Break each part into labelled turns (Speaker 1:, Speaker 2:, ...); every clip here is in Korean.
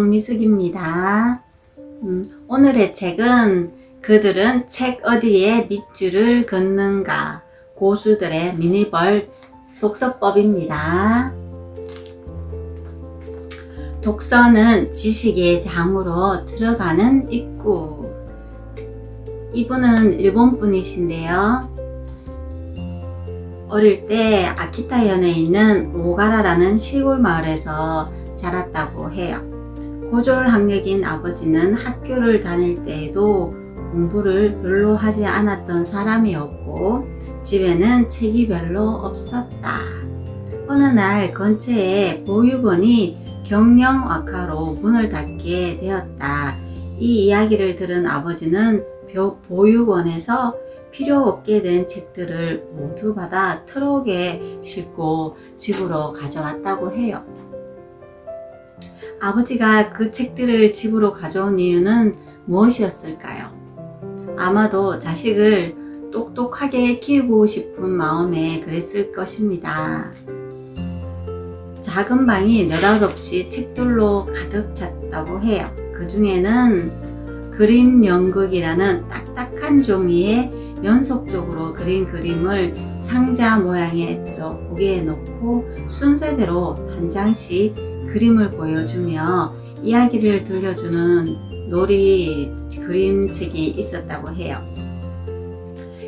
Speaker 1: 정미숙입니다. 오늘의 책은 그들은 책 어디에 밑줄을 긋는가, 고수들의 미니벌 독서법입니다. 독서는 지식의 장으로 들어가는 입구. 이분은 일본 분이신데요. 어릴 때 아키타현에 있는 오가라라는 시골 마을에서 자랐다고 해요. 고졸학력인 아버지는 학교를 다닐 때에도 공부를 별로 하지 않았던 사람이었고 집에는 책이 별로 없었다. 어느 날 근처에 보육원이 경영악화로 문을 닫게 되었다. 이 이야기를 들은 아버지는 보육원에서 필요 없게 된 책들을 모두 받아 트럭에 싣고 집으로 가져왔다고 해요. 아버지가 그 책들을 집으로 가져온 이유는 무엇이었을까요? 아마도 자식을 똑똑하게 키우고 싶은 마음에 그랬을 것입니다. 작은 방이 느닷없이 책들로 가득 찼다고 해요. 그 중에는 그림 연극이라는 딱딱한 종이에 연속적으로 그린 그림을 상자 모양에 들어 보기에 놓고 순서대로 한 장씩 그림을 보여주며 이야기를 들려주는 놀이 그림책이 있었다고 해요.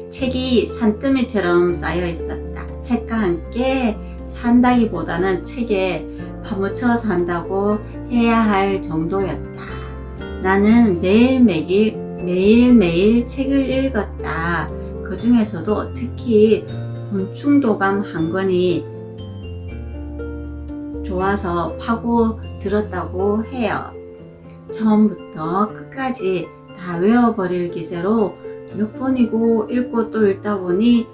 Speaker 1: 책이 산더미처럼 쌓여 있었다. 책과 함께 산다기보다는 책에 파묻혀 산다고 해야 할 정도였다. 나는 매일매일 책을 읽었다. 그 중에서도 특히 곤충도감 한 권이 좋아서 파고 들었다고 해요. 처음부터 끝까지 다 외워버릴 기세로 몇 번이고 읽고 또 읽다 보니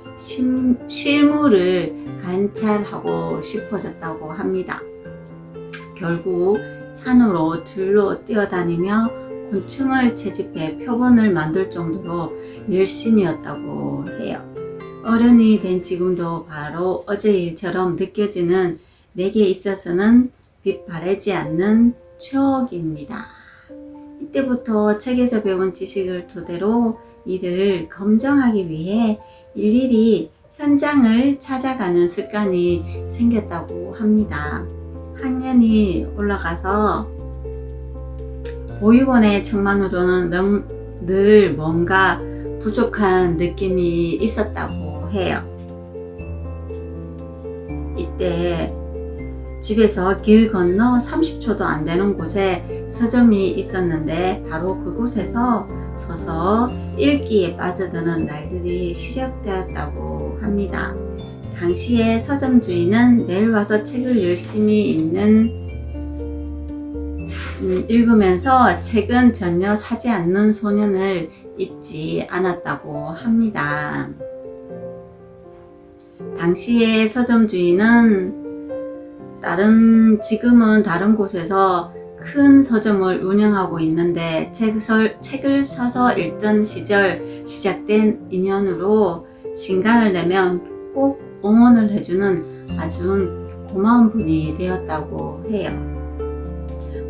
Speaker 1: 실물을 관찰하고 싶어졌다고 합니다. 결국 산으로 들로 뛰어다니며 곤충을 채집해 표본을 만들 정도로 열심이었다고 해요. 어른이 된 지금도 바로 어제 일처럼 느껴지는 내게 있어서는 빛 바래지 않는 추억입니다. 이때부터 책에서 배운 지식을 토대로 이를 검증하기 위해 일일이 현장을 찾아가는 습관이 생겼다고 합니다. 학년이 올라가서 보육원의 책만으로는 늘 뭔가 부족한 느낌이 있었다고 해요. 이때 집에서 길 건너 30초도 안 되는 곳에 서점이 있었는데 바로 그곳에서 서서 읽기에 빠져드는 날들이 시작되었다고 합니다. 당시에 서점 주인은 매일 와서 책을 열심히 읽으면서 책은 전혀 사지 않는 소년을 잊지 않았다고 합니다. 당시에 서점 주인은 지금은 다른 곳에서 큰 서점을 운영하고 있는데 책을 사서 읽던 시절 시작된 인연으로 신간을 내면 꼭 응원을 해주는 아주 고마운 분이 되었다고 해요.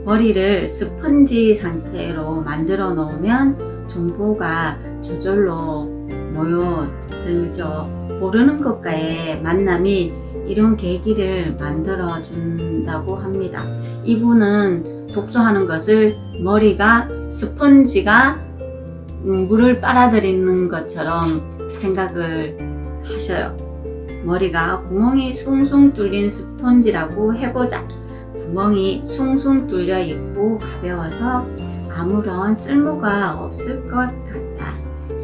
Speaker 1: 머리를 스펀지 상태로 만들어 놓으면 정보가 저절로 모여들죠. 모르는 것과의 만남이 이런 계기를 만들어 준다고 합니다. 이분은 독서하는 것을 머리가 스펀지가 물을 빨아들이는 것처럼 생각을 하셔요. 머리가 구멍이 숭숭 뚫린 스펀지라고 해보자. 구멍이 숭숭 뚫려 있고 가벼워서 아무런 쓸모가 없을 것 같아.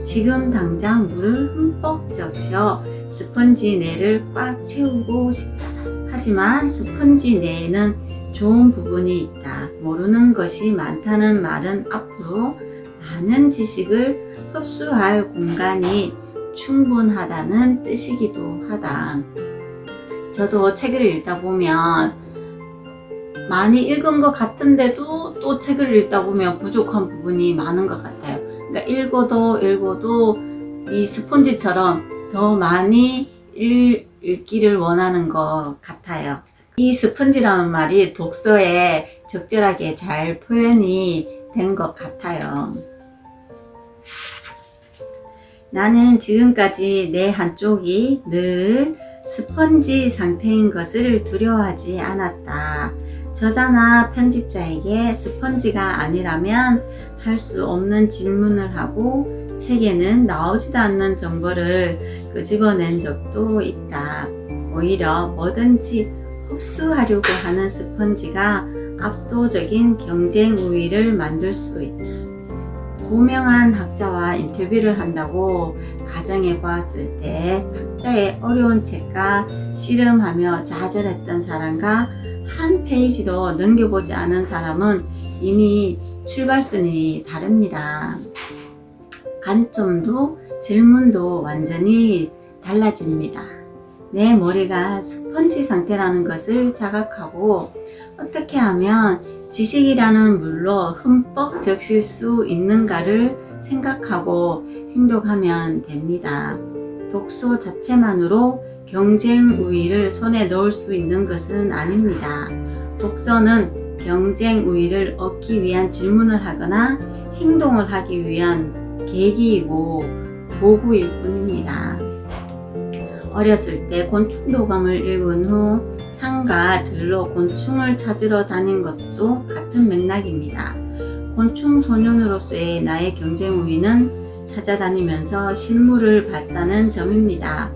Speaker 1: 지금 당장 물을 흠뻑 적셔 스펀지 내를 꽉 채우고 싶다. 하지만 스펀지 내에는 좋은 부분이 있다. 모르는 것이 많다는 말은 앞으로 많은 지식을 흡수할 공간이 충분하다는 뜻이기도 하다. 저도 책을 읽다 보면 많이 읽은 것 같은데도 또 책을 읽다 보면 부족한 부분이 많은 것 같아요. 그러니까 읽어도 이 스펀지처럼 더 많이 읽기를 원하는 것 같아요. 이 스펀지라는 말이 독서의 적절하게 잘 표현이 된 것 같아요. 나는 지금까지 내 한쪽이 늘 스펀지 상태인 것을 두려워하지 않았다. 저자나 편집자에게 스펀지가 아니라면 할 수 없는 질문을 하고 책에는 나오지도 않는 정보를 끄집어낸 적도 있다. 오히려 뭐든지 흡수하려고 하는 스펀지가 압도적인 경쟁 우위를 만들 수 있다. 고명한 학자와 인터뷰를 한다고 가정해 보았을 때 학자의 어려운 책과 씨름하며 좌절했던 사람과 한 페이지도 넘겨보지 않은 사람은 이미 출발선이 다릅니다. 관점도 질문도 완전히 달라집니다. 내 머리가 스펀지 상태라는 것을 자각하고 어떻게 하면 지식이라는 물로 흠뻑 적실 수 있는가를 생각하고 행동하면 됩니다. 독서 자체만으로 경쟁 우위를 손에 넣을 수 있는 것은 아닙니다. 독서는 경쟁 우위를 얻기 위한 질문을 하거나 행동을 하기 위한 계기이고 도구일 뿐입니다. 어렸을 때 곤충도감을 읽은 후 산과 들로 곤충을 찾으러 다닌 것도 같은 맥락입니다. 곤충 소년으로서의 나의 경쟁 우위는 찾아다니면서 실물을 봤다는 점입니다.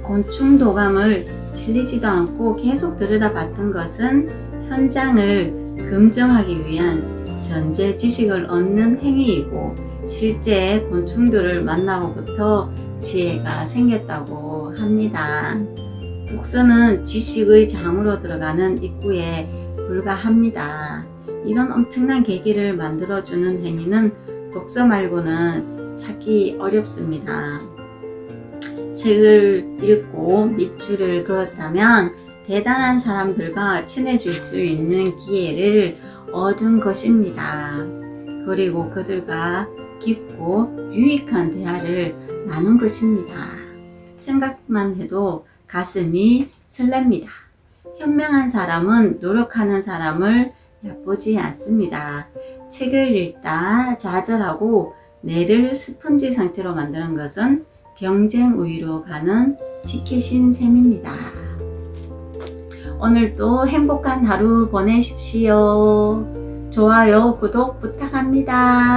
Speaker 1: 곤충 도감을 질리지도 않고 계속 들여다봤던 것은 현장을 검증하기 위한 전제 지식을 얻는 행위이고 실제 곤충들을 만나고부터 지혜가 생겼다고 합니다. 독서는 지식의 장으로 들어가는 입구에 불과합니다. 이런 엄청난 계기를 만들어주는 행위는 독서 말고는 찾기 어렵습니다. 책을 읽고 밑줄을 그었다면 대단한 사람들과 친해질 수 있는 기회를 얻은 것입니다. 그리고 그들과 깊고 유익한 대화를 나눈 것입니다. 생각만 해도 가슴이 설렙니다. 현명한 사람은 노력하는 사람을 얕보지 않습니다. 책을 읽다 좌절하고 뇌를 스펀지 상태로 만드는 것은 경쟁 우위로 가는 티켓인 셈입니다. 오늘도 행복한 하루 보내십시오. 좋아요, 구독 부탁합니다.